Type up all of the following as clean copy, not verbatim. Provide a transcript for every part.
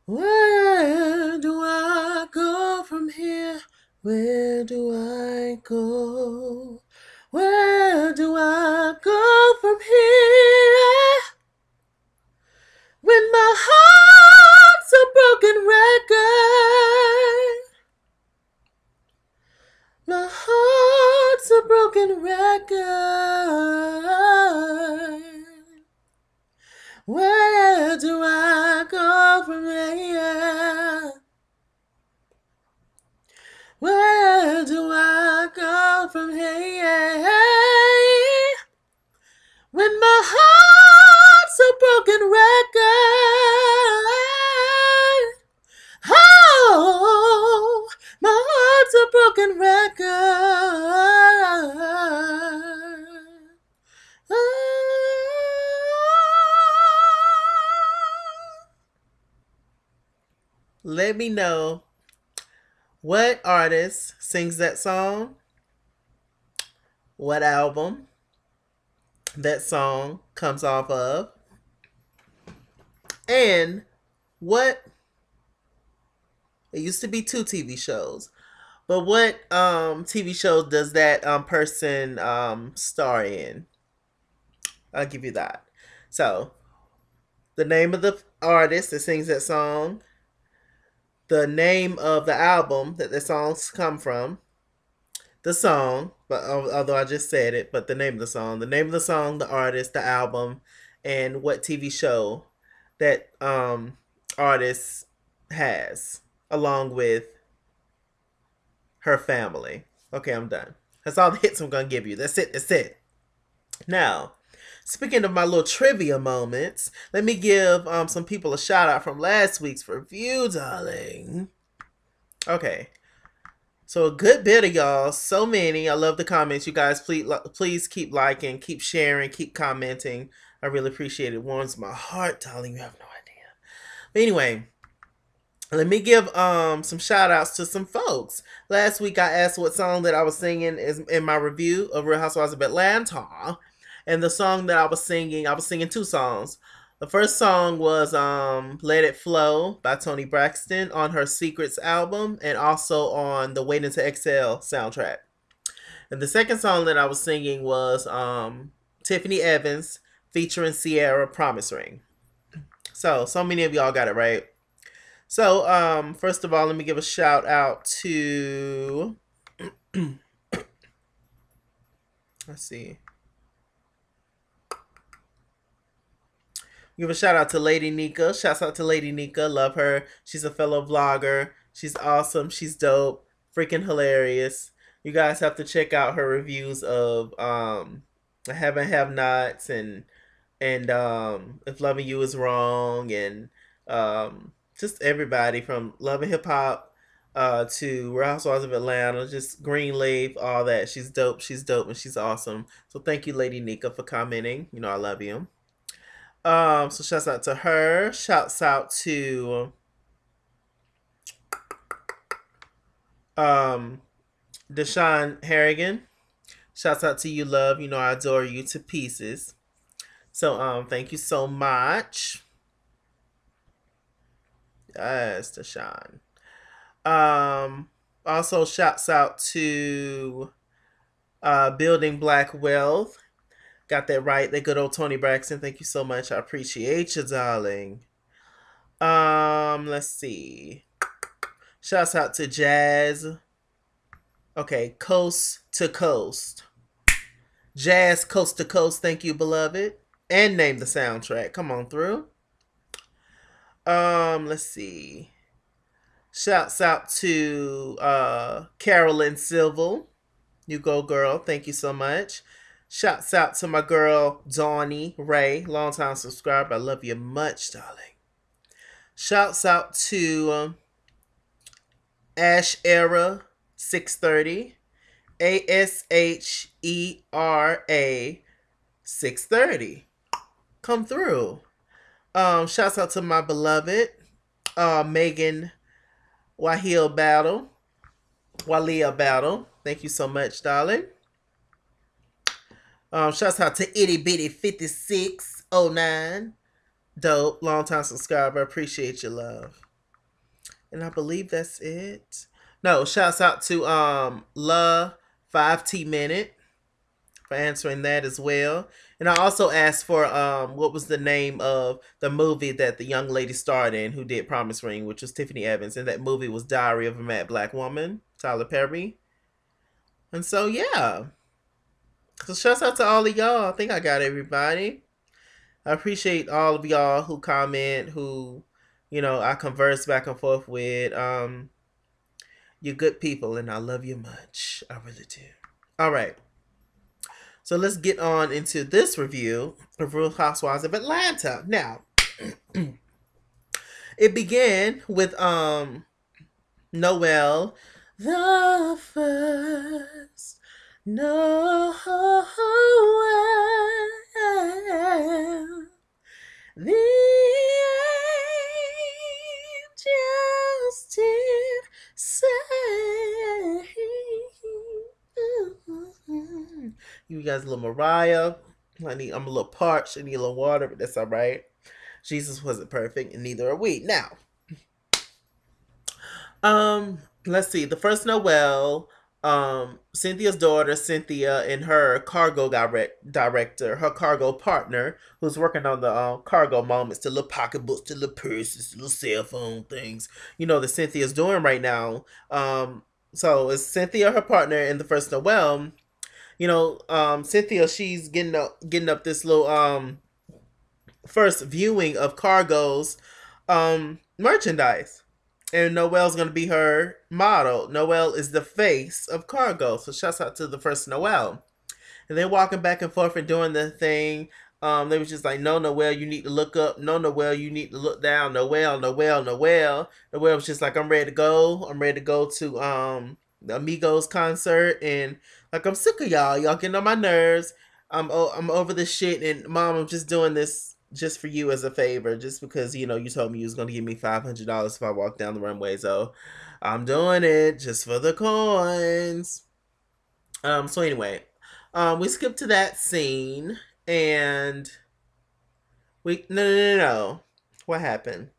Where do I go from here? Where do I go? Where do I go from here? When my heart's a broken record. My heart's a broken record. Where do I go from here? Where do I go from here? When my heart's a broken record. Oh, my heart's a broken record. Let me know what artist sings that song, what album that song comes off of, and what, it used to be 2 TV shows, but what TV show does that person star in? I'll give you that. So, the name of the artist that sings that song, the name of the album that the songs come from, the song, but although I just said it, but the name of the song, the artist, the album, and what TV show that artist has, along with her family. Okay, I'm done. That's all the hits I'm gonna give you. That's it. That's it. Now, speaking of my little trivia moments, let me give some people a shout out from last week's review, darling. Okay. So a good bit of y'all, so many. I love the comments. You guys, please keep liking, keep sharing, keep commenting. I really appreciate it. It warms my heart, darling. You have no idea. But anyway, let me give some shout outs to some folks. Last week I asked what song that I was singing is in my review of Real Housewives of Atlanta. And the song that I was singing 2 songs. The first song was Let It Flow by Toni Braxton on her Secrets album and also on the Waiting to Exhale soundtrack. And the second song that I was singing was Tiffany Evans featuring Sierra, Promise Ring. So many of y'all got it right. So, first of all, let me give a shout out to let's see. Give a shout out to Lady Nika. Shouts out to Lady Nika. Love her. She's a fellow vlogger. She's awesome. She's dope. Freaking hilarious. You guys have to check out her reviews of Have and Have Nots and If Loving You Is Wrong and just everybody from Love and Hip Hop to Real Housewives of Atlanta, just Greenleaf, all that. She's dope. She's dope and she's awesome. So thank you, Lady Nika, for commenting. You know I love you. So shouts out to her. Shouts out to Deshaun Harrigan. Shouts out to you, love. You know I adore you to pieces. So thank you so much. Yes, Deshaun. Also shouts out to Building Black Wealth. Got that right. That good old Toni Braxton. Thank you so much. I appreciate you, darling. Let's see. Shouts out to Jazz. Okay, Coast to Coast. Jazz Coast to Coast. Thank you, beloved. And name the soundtrack. Come on through. Let's see. Shouts out to Carolyn Silvel. You go, girl. Thank you so much. Shouts out to my girl, Dawnie Ray, longtime subscriber. I love you much, darling. Shouts out to Ash Era 630. ASHERA 630. Come through. Shouts out to my beloved Megan Wahil Battle. Walia Battle. Thank you so much, darling. Shouts out to Itty Bitty 5609. Dope. Long time subscriber. Appreciate your love. And I believe that's it. No, shouts out to La 5T Minute for answering that as well. And I also asked for what was the name of the movie that the young lady starred in who did Promise Ring, which was Tiffany Evans, and that movie was Diary of a Mad Black Woman, Tyler Perry. And so yeah. So shouts out to all of y'all. I think I got everybody. I appreciate all of y'all who comment, who, I converse back and forth with. You're good people and I love you much. I really do. All right. So let's get on into this review of Real Housewives of Atlanta. Now, it began with Noelle, the first Noel, the angels did say. You guys, a little Mariah. I'm a little parched. I need a little water, but that's all right. Jesus wasn't perfect, and neither are we. Now, let's see. The first Noel, Cynthia's daughter, Cynthia, and her cargo director, her cargo partner, who's working on the cargo moments, the little pocketbooks, the little purses, the little cell phone things, that Cynthia's doing right now. So it's Cynthia, her partner, in the first Noel. Cynthia, she's getting up this little first viewing of Cargo's merchandise. And Noelle's gonna be her model. Noelle is the face of Cargo. So shouts out to the first Noelle. And they're walking back and forth and doing the thing. They was just like, no, Noelle, you need to look up. No, Noelle, you need to look down. Noelle. Noelle was just like, I'm ready to go. I'm ready to go to the Amigos concert, and like, I'm sick of y'all. Y'all getting on my nerves. I'm over this shit, and Mom, I'm just doing this just for you as a favor, just because you told me you was gonna give me $500 if I walk down the runway. So I'm doing it just for the coins. So anyway, we skipped to that scene, and no. What happened?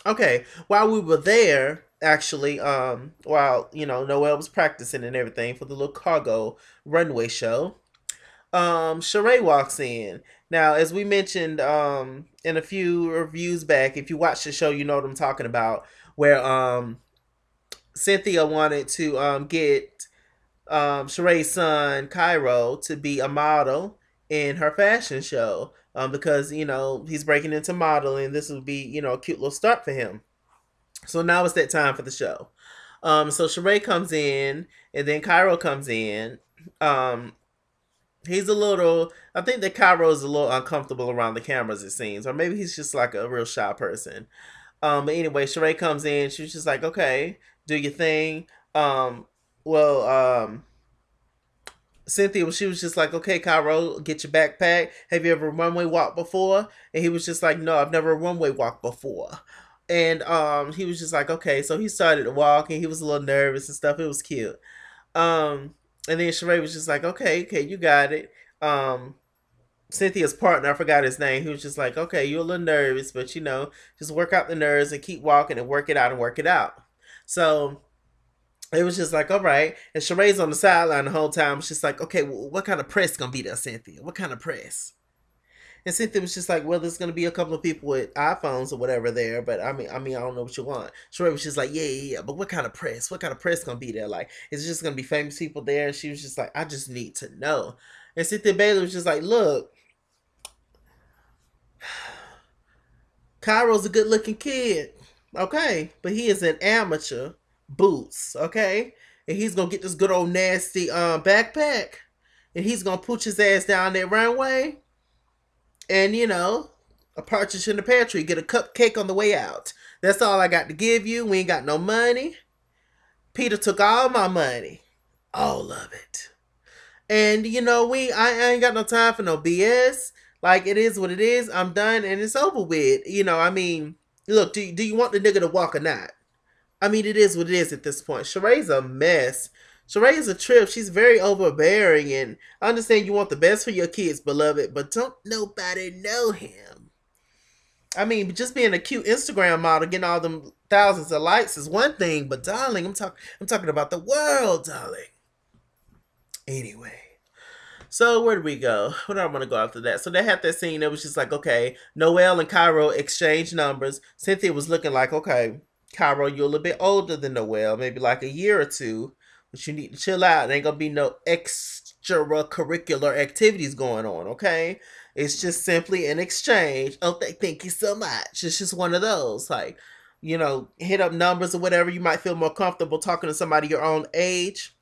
Okay, while we were there, actually, while Noelle was practicing and everything for the little cargo runway show, Sheree walks in. Now, as we mentioned in a few reviews back, if you watch the show, you know what I'm talking about, where Cynthia wanted to get Sheree's son Cairo to be a model in her fashion show, because he's breaking into modeling. This would be a cute little start for him. So now it's that time for the show. So Sheree comes in, and then Cairo comes in. He's a little. I think that Cairo is a little uncomfortable around the cameras, it seems, or maybe he's just like a real shy person. But anyway, Sheree comes in. She's just like, okay, do your thing. Well, Cynthia, she was just like, okay, Cairo, get your backpack. Have you ever runway walked before? And he was just like, no, I've never runway walked before. And he was just like, okay. So he started to walk, and he was a little nervous and stuff. It was cute. And then Sheree was just like, okay, you got it. Cynthia's partner, I forgot his name. He was just like, okay, you're a little nervous, but just work out the nerves and keep walking and work it out and work it out. So it was just like, all right. And Sheree's on the sideline the whole time. It's just like, okay, well, what kind of press gonna be there, Cynthia? What kind of press? And Cynthia was just like, well, there's gonna be a couple of people with iPhones or whatever there, but I mean, I don't know what you want. Sheree was just like, yeah, but what kind of press? What kind of press gonna be there? Like, is it just gonna be famous people there? And she was just like, I just need to know. And Cynthia Bailey was just like, look, Cairo's a good looking kid, okay, but he is an amateur boots, okay, and he's gonna get this good old nasty backpack, and he's gonna put his ass down that runway. And a partridge in the pear tree, get a cupcake on the way out. That's all I got to give you. We ain't got no money. Peter took all my money, all of it. And I ain't got no time for no BS. Like, it is what it is. I'm done, and it's over with. I mean, look, do you want the nigga to walk or not? I mean, it is what it is at this point. Sheree's a mess. Sheree is a trip. She's very overbearing, and I understand you want the best for your kids, beloved, but don't nobody know him. I mean, just being a cute Instagram model, getting all them thousands of likes is one thing, but darling, I'm talking about the world, darling. Anyway. So where did we go? Where do I want to go after that? So they had that scene that was just like, okay, Noelle and Cairo exchanged numbers. Cynthia was looking like, okay, Cairo, you're a little bit older than Noelle, maybe like a year or two, but you need to chill out. There ain't gonna be no extracurricular activities going on, okay? It's just simply an exchange. Oh, thank you so much. It's just one of those, like, hit up numbers or whatever. You might feel more comfortable talking to somebody your own age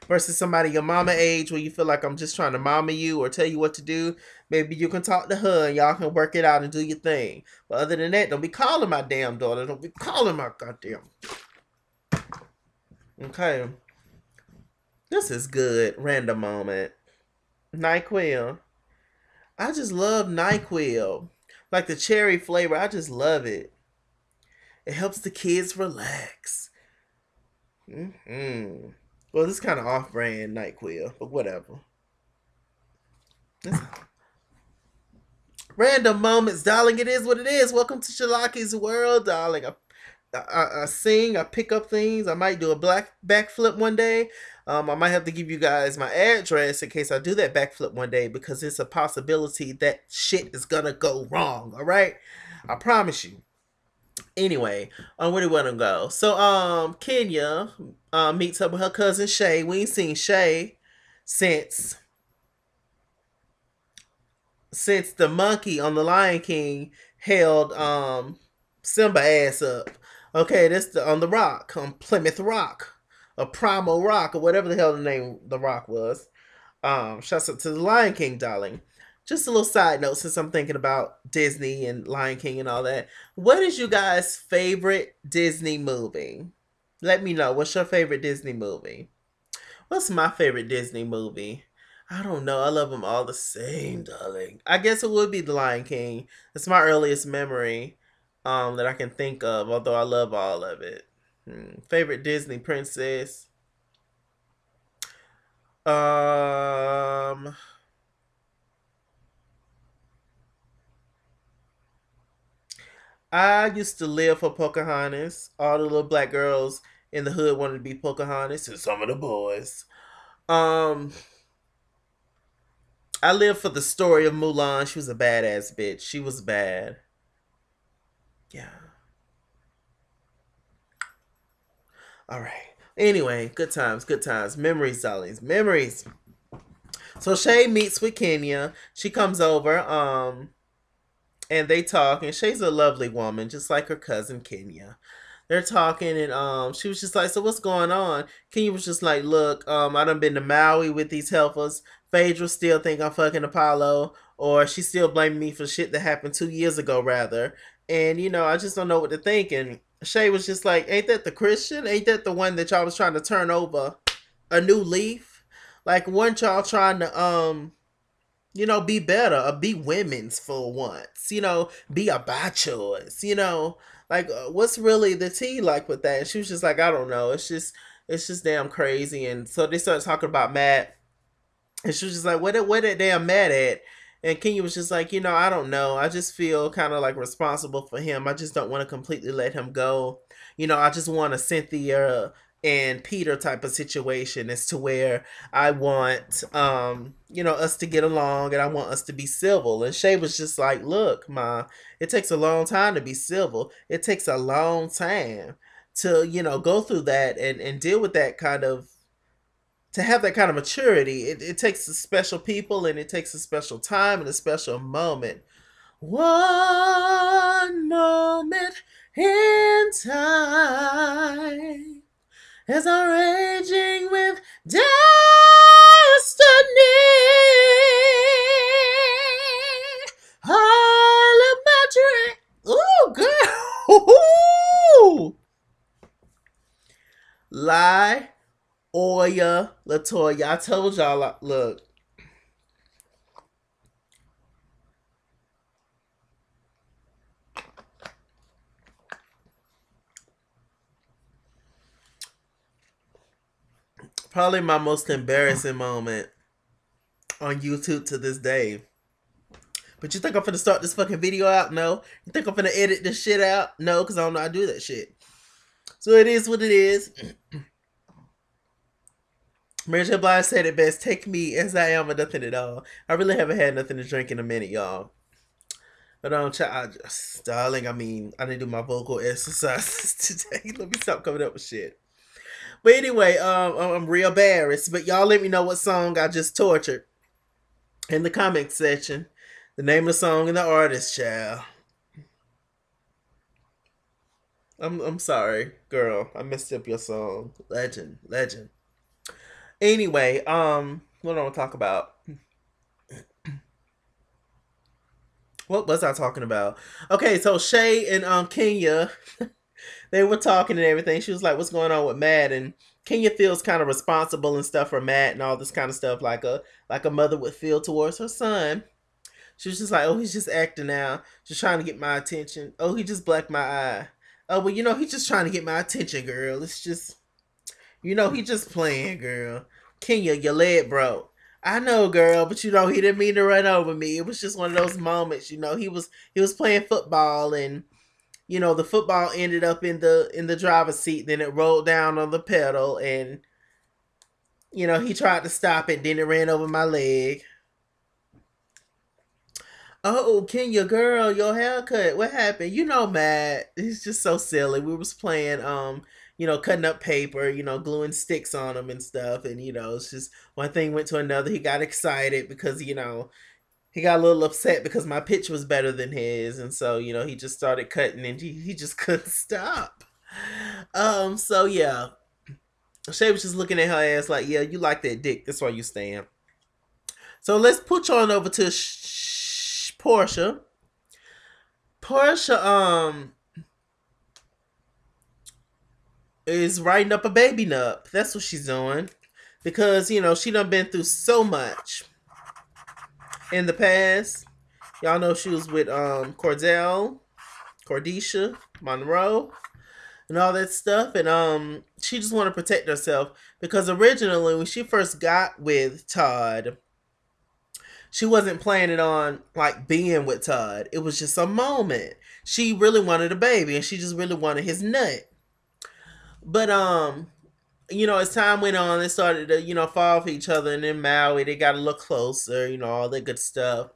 versus somebody your mama age where you feel like I'm just trying to mama you or tell you what to do. Maybe you can talk to her and y'all can work it out and do your thing. But other than that, don't be calling my damn daughter. Don't be calling my goddamn. Okay. This is good. Random moment. NyQuil. I just love NyQuil. Like the cherry flavor. I just love it. It helps the kids relax. Well, this is kind of off-brand NyQuil, but whatever. Random moments, darling. It is what it is. Welcome to Shalaki's world, darling. I sing, I pick up things. I might do a backflip one day. I might have to give you guys my address in case I do that backflip one day because it's a possibility that shit is gonna go wrong. All right, I promise you. Anyway, where do we want to go? So, Kenya meets up with her cousin Shay. We ain't seen Shay since the monkey on the Lion King held Simba ass up. Okay, that's on the rock, on Plymouth Rock, or Primal Rock, or whatever the hell the name the rock was. Shouts out to the Lion King, darling. Just a little side note, since I'm thinking about Disney and Lion King and all that. What is you guys' favorite Disney movie? Let me know. What's your favorite Disney movie? What's my favorite Disney movie? I don't know. I love them all the same, darling. I guess it would be The Lion King. It's my earliest memory that I can think of, although I love all of it. Favorite Disney princess? I used to live for Pocahontas. All the little black girls in the hood wanted to be Pocahontas, and some of the boys. Um, I lived for the story of Mulan. She was a badass bitch. She was bad. Yeah. All right. Anyway, good times, good times. Memories, darlings. Memories. So Shay meets with Kenya. She comes over, and they talk, and Shay's a lovely woman, just like her cousin Kenya. They're talking, and she was just like, so what's going on? Kenya was just like, look, I done been to Maui with these heifers. Phaedra still think I'm fucking Apollo, or she's still blaming me for shit that happened 2 years ago, rather. And, I just don't know what to think. And Shay was just like, ain't that the Christian? Ain't that the one that y'all was trying to turn over a new leaf? Like, weren't y'all trying to, be better, or be women's for once, be about yours, like, what's really the tea like with that? And she was just like, I don't know. It's just damn crazy. And so they started talking about Matt, and she was just like, what they damn mad at? And Kenya was just like, I don't know. I just feel kind of like responsible for him. I just don't want to completely let him go. I just want a Cynthia and Peter type of situation as to where I want, us to get along, and I want us to be civil. And Shay was just like, look, Ma, it takes a long time to be civil. It takes a long time to, go through that and deal with that kind of, to have that kind of maturity. It takes a special people, and it takes a special time and a special moment. One moment in time as I'm raging with destiny. All of my dreams. Ooh, girl. Lie. Oya, Latoya. I told y'all, look. Probably my most embarrassing moment on YouTube to this day. But you think I'm finna start this fucking video out? No. You think I'm finna edit this shit out? No, because I don't know how to do that shit. So it is what it is. Mary J. Blige said it best: "Take me as I am, or nothing at all." I really haven't had nothing to drink in a minute, y'all. But darling, I mean, I didn't do my vocal exercises today. Let me stop coming up with shit. But anyway, I'm real embarrassed. But y'all, let me know what song I just tortured in the comment section. The name of the song and the artist, child. I'm sorry, girl. I messed up your song. Legend, legend. Anyway, what do I want to talk about? What was I talking about? Okay, so Shay and Kenya, they were talking and everything. She was like, "What's going on with Matt?" And Kenya feels kind of responsible and stuff for Matt and all this kind of stuff, like a mother would feel towards her son. She was just like, "Oh, he's just acting now, just trying to get my attention. Oh, he just blacked my eye. Oh, well, he's just trying to get my attention, girl. It's just, he just playing, girl. Kenya, your leg broke." I know, girl, but he didn't mean to run over me. It was just one of those moments, he was playing football, and the football ended up in the driver's seat, then it rolled down on the pedal, and he tried to stop it, then it ran over my leg. "Oh, Kenya, girl, your haircut. What happened?" Matt. He's just so silly. We was playing, cutting up paper, gluing sticks on them and stuff. And, it's just one thing went to another. He got excited because, he got a little upset because my pitch was better than his. And so, he just started cutting and he just couldn't stop. So yeah. Shay was just looking at her ass like, "Yeah, you like that dick. That's why you stand." So let's put you on over to Portia. Portia is writing up a baby nup. That's what she's doing. Because, she done been through so much in the past. Y'all know she was with Cordisha, Monroe, and all that stuff. And she just want to protect herself. Because originally, when she first got with Todd, she wasn't planning on like being with Todd. It was just a moment. She really wanted a baby, and she just really wanted his nut. But as time went on, they started to fall for each other, and then Maui, they got a little closer, all that good stuff.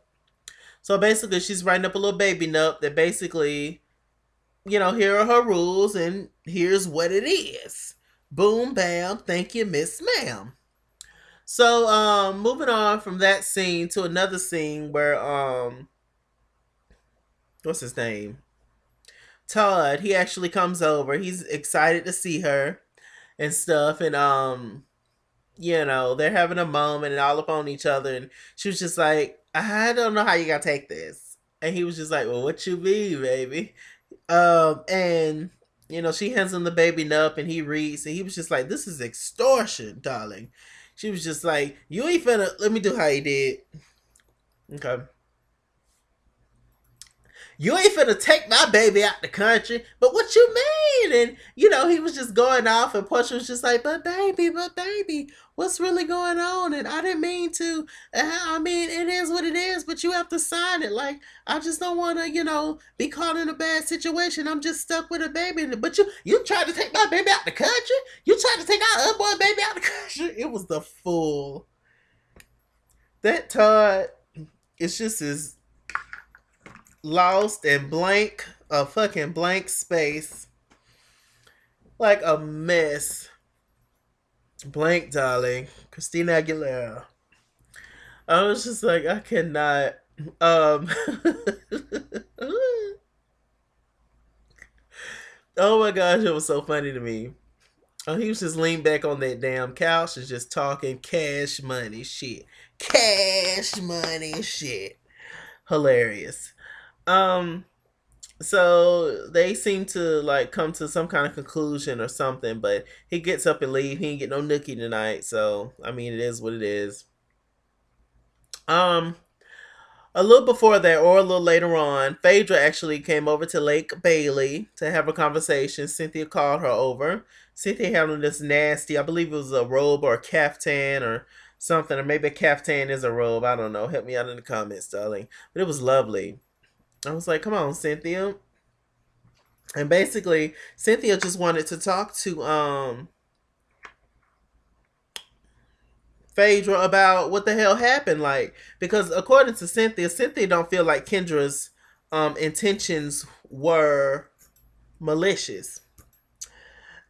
So basically, she's writing up a little baby nup that basically, here are her rules, and here's what it is. Boom, bam, thank you, Miss Ma'am. So, moving on from that scene to another scene where, what's his name? Todd, he actually comes over. He's excited to see her and stuff. And, they're having a moment and all up on each other. And she was just like, "I don't know how you gotta take this." And he was just like, "Well, what you mean, baby?" And, she hands him the baby nup and he reads. And he was just like, "This is extortion, darling." She was just like, "You ain't finna," let me do how he did. Okay. "You ain't finna take my baby out the country." "But what you mean?" And, he was just going off, and Portia was just like, but baby, what's really going on? And I didn't mean to. I mean, it is what it is, but you have to sign it. Like, I just don't want to, be caught in a bad situation. I'm just stuck with a baby. But you tried to take my baby out the country? You tried to take our unborn baby out the country?" It was the fool. That Todd, it's just as lost and blank, a fucking blank space, like a mess. Blank, darling. Christina Aguilera. I was just like, I cannot. Um. Oh my gosh, it was so funny to me. Oh, he was just leaned back on that damn couch and just talking cash money shit. Cash money shit. Hilarious. Um, so they seem to like come to some kind of conclusion or something, but he gets up and leave. He ain't get no nookie tonight, so I mean, it is what it is. Um, a little before that, or a little later on, Phaedra actually came over to Lake Bailey to have a conversation. Cynthia called her over. Cynthia had on this nasty, I believe it was a robe or a caftan or something, or maybe a caftan is a robe. I don't know. Help me out in the comments, darling. But it was lovely. I was like, "Come on, Cynthia." And basically, Cynthia just wanted to talk to Phaedra about what the hell happened, like, because according to Cynthia, Cynthia don't feel like Kendra's intentions were malicious.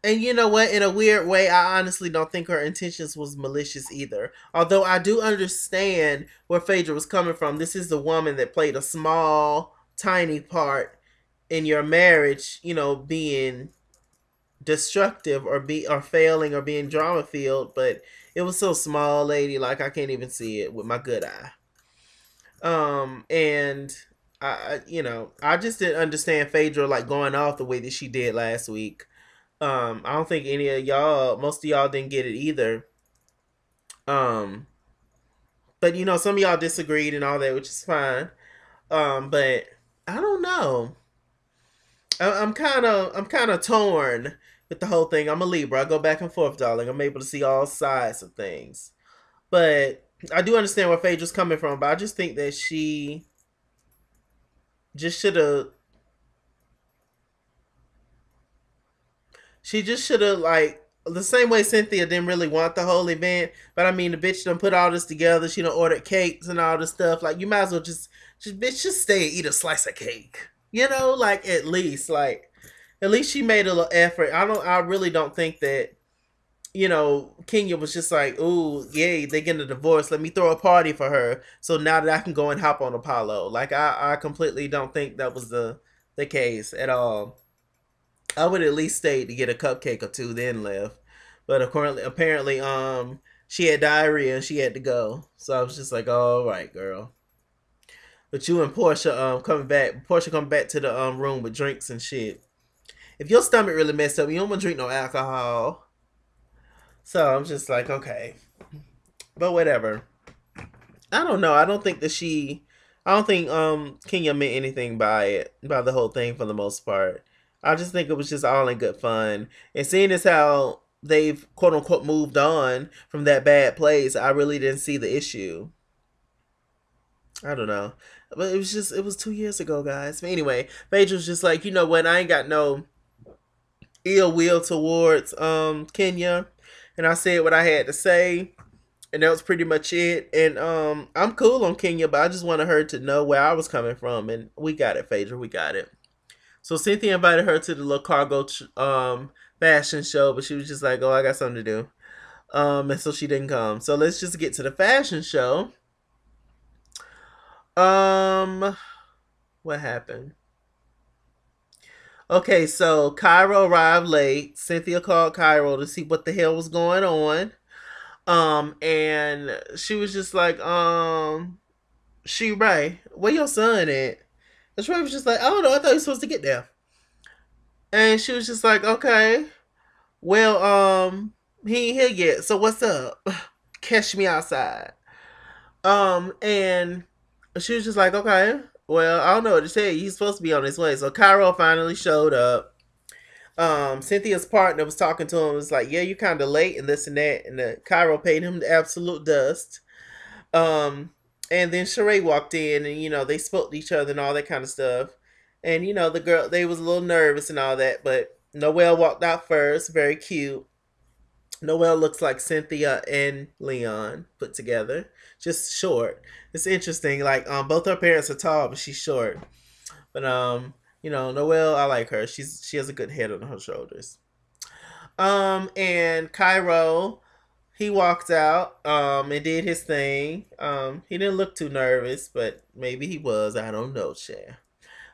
And you know what? In a weird way, I honestly don't think her intentions was malicious either. Although I do understand where Phaedra was coming from. This is the woman that played a small, tiny part in your marriage, you know, being destructive or failing or being drama filled, but it was so small, lady, like I can't even see it with my good eye. And you know, I just didn't understand Phaedra like going off the way that she did last week. I don't think any of y'all, most of y'all didn't get it either. Um, but you know, some of y'all disagreed and all that, which is fine. But I don't know. I'm kind of torn with the whole thing. I'm a Libra. I go back and forth, darling. I'm able to see all sides of things. But I do understand where Phaedra's coming from. But I just think that she just should have. She just should have like the same way Cynthia didn't really want the whole event. But I mean, the bitch done put all this together. She done ordered cakes and all this stuff. Like you might as well just bitch, just stay and eat a slice of cake. You know, like at least she made a little effort. I really don't think that, you know, Kenya was just like, ooh, yay, they getting a divorce. Let me throw a party for her. So now that I can go and hop on Apollo. Like I completely don't think that was the case at all. I would at least stay to get a cupcake or two, then left. But apparently, she had diarrhea and she had to go. So I was just like, all right, girl. But you and Portia coming back. Portia coming back to the room with drinks and shit. If your stomach really messed up, you don't want to drink no alcohol. So I'm just like, okay, but whatever. I don't know. I don't think Kenya meant anything by it, by the whole thing for the most part. I just think it was just all in good fun. And seeing as how they've quote unquote moved on from that bad place, I really didn't see the issue. I don't know. But it was 2 years ago, guys. But anyway, Paige was just like, you know what, I ain't got no ill will towards Kenya. And I said what I had to say. And that was pretty much it. And I'm cool on Kenya, but I just wanted her to know where I was coming from. And we got it, Phaedra. We got it. So Cynthia invited her to the little cargo fashion show, but she was just like, "Oh, I got something to do," and so she didn't come. So let's just get to the fashion show. Um, what happened? Okay, so Cairo arrived late. Cynthia called Cairo to see what the hell was going on. And she was just like, she Ray, where your son at? And Sheree was just like, I don't know, I thought he was supposed to get there. And she was just like, okay, well, he ain't here yet. So what's up? Catch me outside. And she was just like, okay, well, I don't know what to tell you. He's supposed to be on his way. So Cairo finally showed up. Cynthia's partner was talking to him. Was like, yeah, you kind of late and this and that. And Cairo paid him the absolute dust. Um, and then Sheree walked in, and you know they spoke to each other and all that kind of stuff. And you know the girl, they was a little nervous and all that, but Noelle walked out first, very cute. Noelle looks like Cynthia and Leon put together, just short. It's interesting. Like both her parents are tall, but she's short. But you know, Noelle, I like her. She has a good head on her shoulders. And Cairo, he walked out and did his thing. He didn't look too nervous, but maybe he was. I don't know, Cher.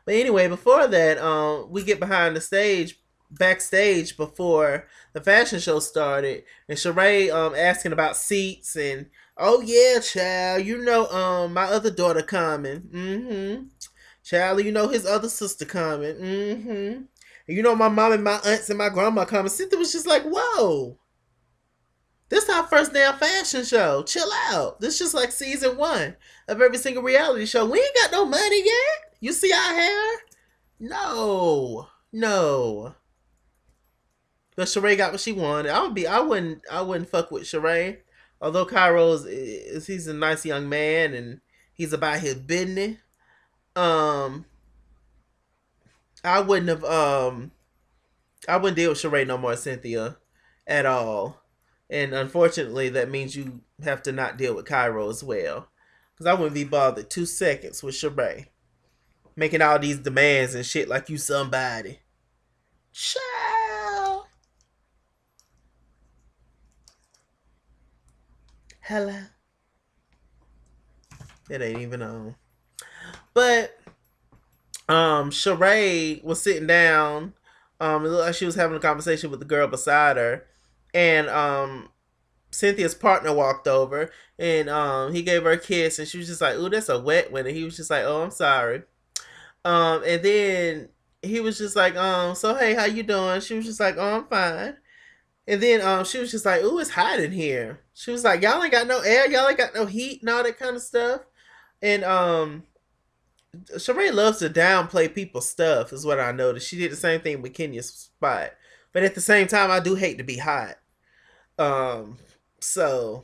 But anyway, before that, we get behind the stage, backstage before the fashion show started, and Sheree asking about seats and oh yeah, child, you know my other daughter coming. Mm-hmm. Child, you know his other sister coming. Mm-hmm. And you know my mom and my aunts and my grandma coming. Cynthia was just like, whoa. This our first damn fashion show. Chill out. This just like season one of every single reality show. We ain't got no money yet. You see our hair? No. No. But Sheree got what she wanted. I wouldn't fuck with Sheree. Although he's a nice young man and he's about his business. Um I wouldn't have I wouldn't deal with Sheree no more, Cynthia, at all. And unfortunately, that means you have to not deal with Cairo as well. Because I wouldn't be bothered 2 seconds with Sheree. Making all these demands and shit like you somebody. Child. Hello. It ain't even on. But Sheree was sitting down. It looked like she was having a conversation with the girl beside her. And Cynthia's partner walked over and he gave her a kiss and she was just like, "Ooh, that's a wet one." And he was just like, "Oh, I'm sorry." And then he was just like, "So hey, how you doing?" She was just like, "Oh, I'm fine." And then she was just like, "Ooh, it's hot in here." She was like, "Y'all ain't got no air, y'all ain't got no heat and all that kind of stuff." And Sheree loves to downplay people's stuff, is what I noticed. She did the same thing with Kenya's spot. But at the same time, I do hate to be hot. Um, so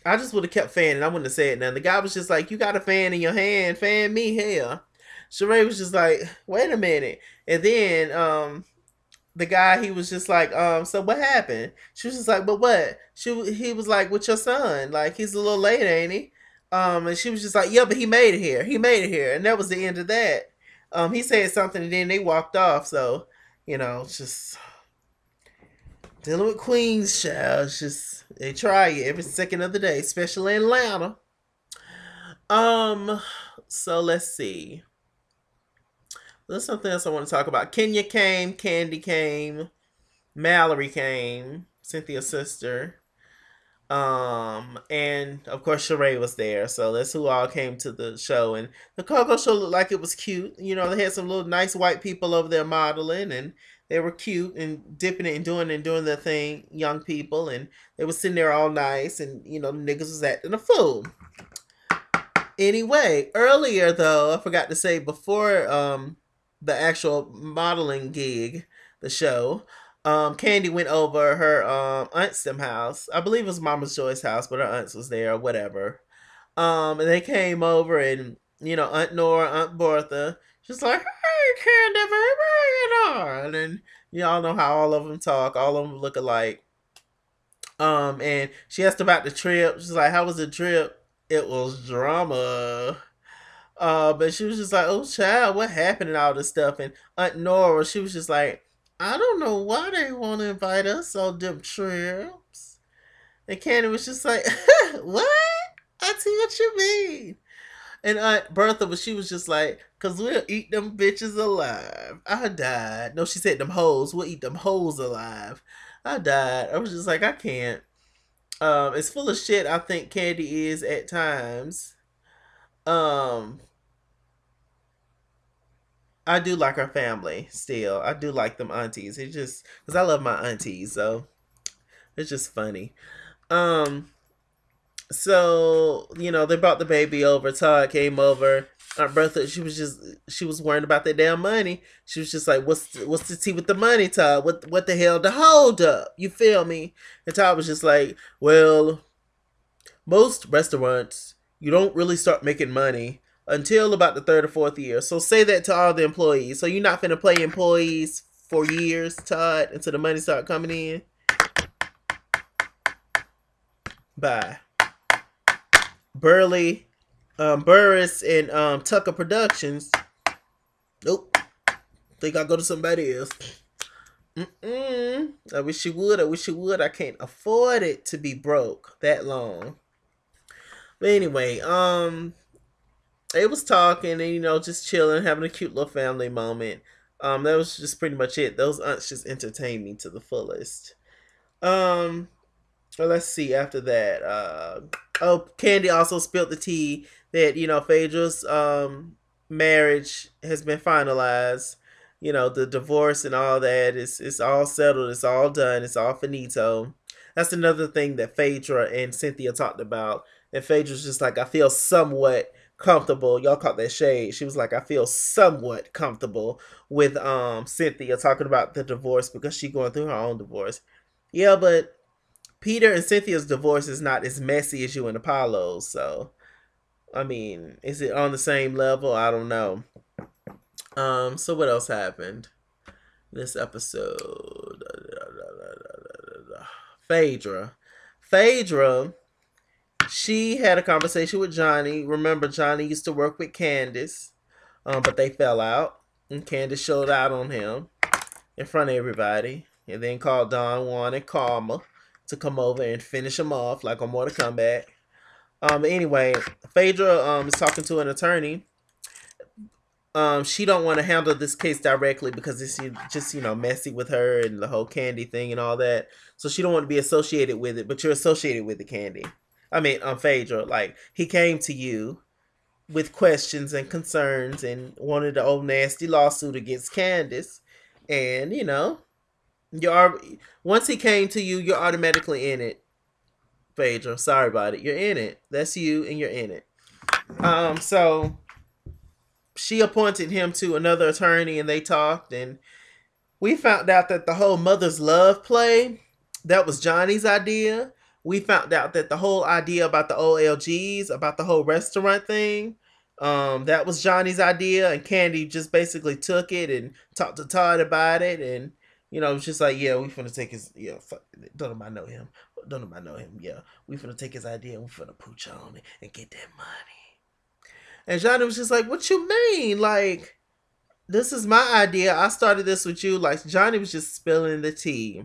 I just would have kept fanning. I wouldn't have said nothing. The guy was just like, "You got a fan in your hand, fan me, hell." Sheree was just like, "Wait a minute." And then the guy, he was just like, "So what happened?" She was just like, "But what?" He was like, "With your son, like he's a little late, ain't he?" And she was just like, "Yeah, but he made it here. He made it here," and that was the end of that. He said something, and then they walked off. So, just dealing with queens, child. It's just they try you every second of the day, especially in Atlanta. Um, so let's see. There's something else I want to talk about. Kenya came, Candy came, Mallory came, Cynthia's sister. And of course Sheree was there, so that's who all came to the show. And the Coco show looked like it was cute. They had some little nice white people over there modeling, and they were cute and dipping it and doing their thing, young people, and they were sitting there all nice, and the niggas was acting a fool. Anyway, earlier though, I forgot to say before the actual modeling gig, the show, Candy went over her aunt's house. I believe it was Mama's Joy's house, but her aunt's was there or whatever. And they came over and Aunt Nora, Aunt Bertha, she's like, "Hey, Candy, baby, and y'all know how all of them talk. All of them look alike. And she asked about the trip. She's like, "How was the trip?" It was drama. But she was just like, "Oh, child, what happened?" and all this stuff. And Aunt Nora, she was just like, "I don't know why they want to invite us on them trips." And Candy was just like, "What? I see what you mean." And Aunt Bertha, but she was just like, "Cause we'll eat them bitches alive." I died. No, she said them hoes. We'll eat them hoes alive. I died. I was just like, I can't. As full of shit I think Candy is at times. Um, I do like her family still. I do like them aunties. It just because I love my aunties, so it's just funny. Um, so they brought the baby over. Todd came over. Aunt Bertha, she was worrying about that damn money. She was just like, what's the tea with the money, Todd? What the hell the hold up? You feel me?" And Todd was just like, "Well, most restaurants, you don't really start making money until about the third or fourth year. So say that to all the employees. So you're not finna play employees for years, Todd, until the money start coming in. Bye." Burris, and Tucker Productions. Nope. Think I'll go to somebody else. I wish you would. I wish you would. I can't afford it to be broke that long. But anyway, they was talking and just chilling, having a cute little family moment. That was just pretty much it. Those aunts just entertained me to the fullest. Um, well, let's see. After that, Candy also spilled the tea that Phaedra's marriage has been finalized. The divorce and all that is it's all settled. It's all done. It's all finito. That's another thing that Phaedra and Cynthia talked about. And Phaedra's just like, "I feel somewhat comfortable." Y'all caught that shade. She was like, "I feel somewhat comfortable with Cynthia talking about the divorce because she going through her own divorce." Yeah, but Peter and Cynthia's divorce is not as messy as you and Apollo's. So, I mean, is it on the same level? I don't know. So what else happened this episode? Phaedra. Phaedra, she had a conversation with Johnny. Remember, Johnny used to work with Candace, but they fell out. And Candace showed out on him in front of everybody. And then called Don Juan and Karma to come over and finish him off like on Mortal Kombat. Anyway, Phaedra is talking to an attorney. She don't want to handle this case directly because it's just messy with her and the whole Candy thing and all that. So she don't want to be associated with it. But you're associated with the Candy. I mean, Phaedra, like he came to you with questions and concerns and wanted the old nasty lawsuit against Candace, and you're once he came to you, you're automatically in it, Phaedra. Sorry about it. You're in it. That's you, and you're in it. So she appointed him to another attorney, and they talked, and we found out that the whole mother's love play, that was Johnny's idea. We found out that the whole idea about the OLGs, about the whole restaurant thing, that was Johnny's idea, and Candy just basically took it and talked to Todd about it, and it was just like, yeah, we finna take his, fuck, don't nobody know him, yeah, we finna take his idea and we finna pooch on it and get that money. And Johnny was just like, what you mean? Like, this is my idea. I started this with you. Like, Johnny was just spilling the tea.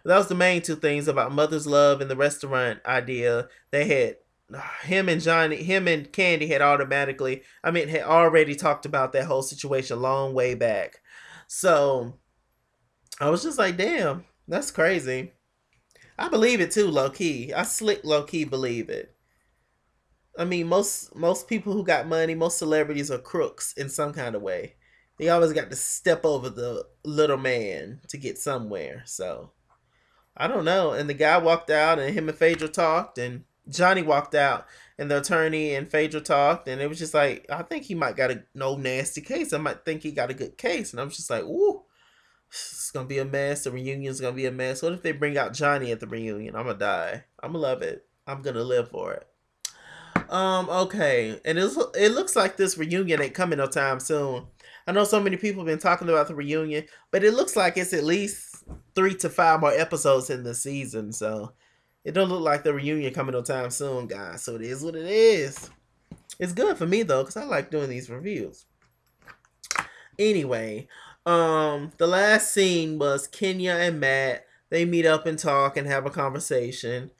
That was the main two things about mother's love and the restaurant idea. They had him and Candy had had already talked about that whole situation a long way back. So I was just like, damn, that's crazy. I believe it too, low key. I slick low key believe it. I mean, most people who got money, most celebrities are crooks in some kind of way. They always got to step over the little man to get somewhere. So I don't know. And the guy walked out, and him and Phaedra talked, and Johnny walked out, and the attorney and Phaedra talked, and it was just like, I think he might got a no nasty case. I might think he got a good case, and I was just like, ooh, it's gonna be a mess. The reunion's gonna be a mess. What if they bring out Johnny at the reunion? I'm gonna die. I'm gonna love it. I'm gonna live for it. Okay, and it looks like this reunion ain't coming no time soon. I know so many people have been talking about the reunion, but it looks like it's at least 3 to 5 more episodes in the season, so it don't look like the reunion coming no time soon, guys. So it is what it is. It's good for me though, because I like doing these reviews. Anyway, the last scene was Kenya and Matt. They meet up and talk and have a conversation.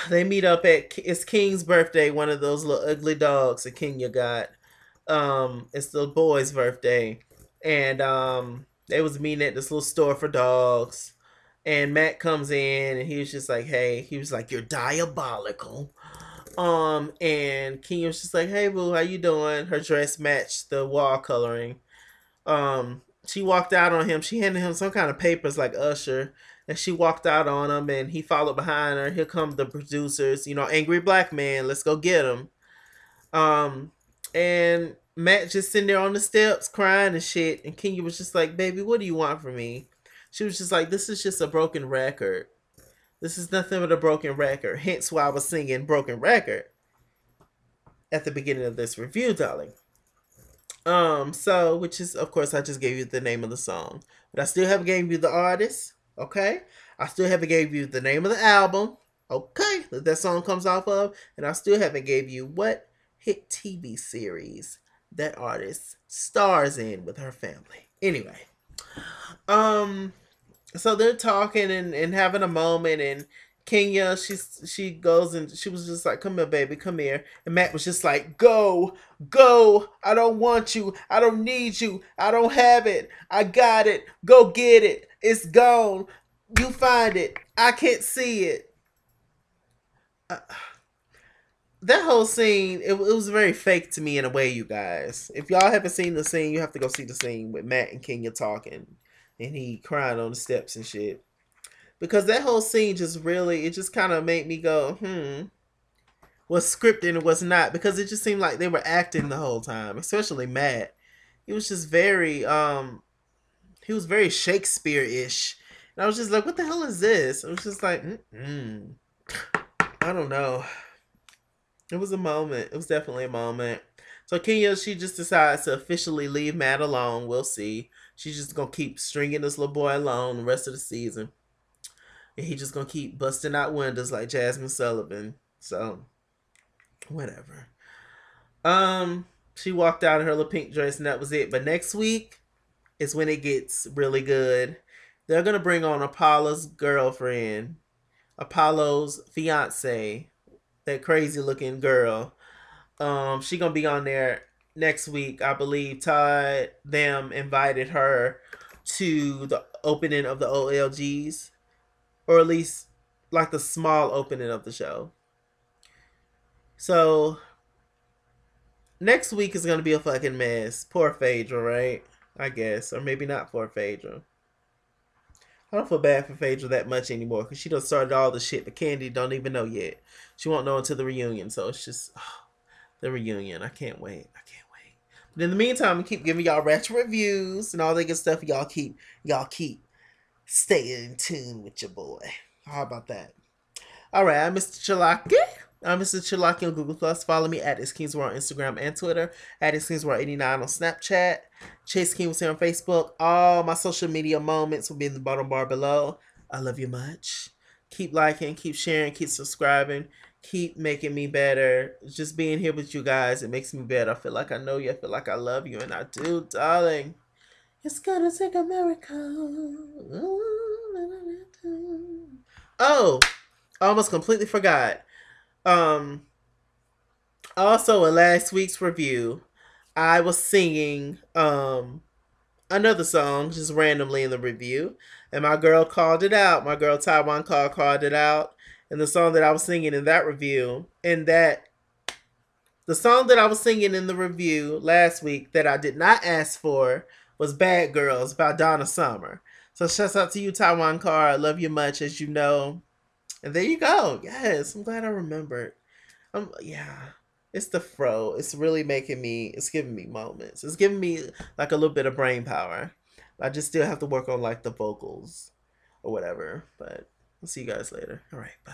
They meet up at it's King's birthday, one of those little ugly dogs that Kenya got. It's the boy's birthday, and they was meeting at this little store for dogs. And Matt comes in, and he was just like, "Hey," he was like, "You're diabolical." And Kenya was just like, "Hey, boo, how you doing?" Her dress matched the wall coloring. She walked out on him. She handed him some kind of papers like Usher, and she walked out on him, and he followed behind her. Here come the producers, angry black man. Let's go get him. And Matt just sitting there on the steps crying and shit. And Kenya was just like, "Baby, what do you want from me?" She was just like, "This is just a broken record. This is nothing but a broken record." Hence why I was singing Broken Record at the beginning of this review, darling. So, which is, of course, I just gave you the name of the song. But I still haven't gave you the artist, okay? I still haven't gave you the name of the album, okay, that song comes off of. And I still haven't gave you what hit TV series that artist stars in with her family. Anyway, so they're talking and having a moment, and Kenya, she goes and she was just like, "Come here, baby, come here." And Matt was just like, "Go, go. I don't want you. I don't need you. I don't have it. I got it. Go get it. It's gone. You find it. I can't see it." That whole scene, it was very fake to me in a way, you guys. If y'all haven't seen the scene, you have to go see the scene with Matt and Kenya talking, and he crying on the steps and shit. Because that whole scene it just kind of made me go, was scripted and it was not. Because it just seemed like they were acting the whole time, especially Matt. He was just very, he was very Shakespeare-ish. And I was just like, what the hell is this? I was just like, I don't know. It was a moment. It was definitely a moment. So Kenya, she just decides to officially leave Matt alone. We'll see. She's just gonna keep stringing this little boy along the rest of the season, and he just gonna keep busting out windows like Jasmine Sullivan. So whatever. She walked out in her little pink dress, and that was it. But next week is when it gets really good. They're gonna bring on Apollo's girlfriend, Apollo's fiance, that crazy looking girl. She gonna be on there next week. I believe Todd them invited her to the opening of the OLGs, or at least like the small opening of the show. So next week is gonna be a fucking mess. Poor Phaedra, right? I guess, or maybe not poor Phaedra. I don't feel bad for Phaedra that much anymore because she done started all the shit, but Candy don't even know yet. She won't know until the reunion, so it's just the reunion. I can't wait. I can't wait. But in the meantime, we keep giving y'all retro reviews and all that good stuff. Y'all keep staying in tune with your boy. How about that? All right, I'm Mr. Chalaki. I'm Mr. Chalaki on Google Plus. Follow me at ITSKINGWORLD on Instagram and Twitter. At ITSKINGWORLD89 on Snapchat. Chase King was here on Facebook. All my social media moments will be in the bottom bar below. I love you much. Keep liking, keep sharing, keep subscribing, keep making me better. Just being here with you guys, it makes me better. I feel like I know you. I feel like I love you, and I do, darling. It's gonna take a miracle. Oh, I almost completely forgot. Also in last week's review, I was singing another song just randomly in the review, and my girl called it out. My girl Taiwan called it out. And the song that I was singing in that review, the song that I was singing in the review last week that I did not ask for was Bad Girls by Donna Summer. So shouts out to you, Taiwan Car. I love you much, as you know. And there you go. Yes, I'm glad I remembered. Yeah. It's the fro. It's really it's giving me moments. It's giving me like a little bit of brain power. I just still have to work on like the vocals or whatever. But I'll see you guys later. All right, bye.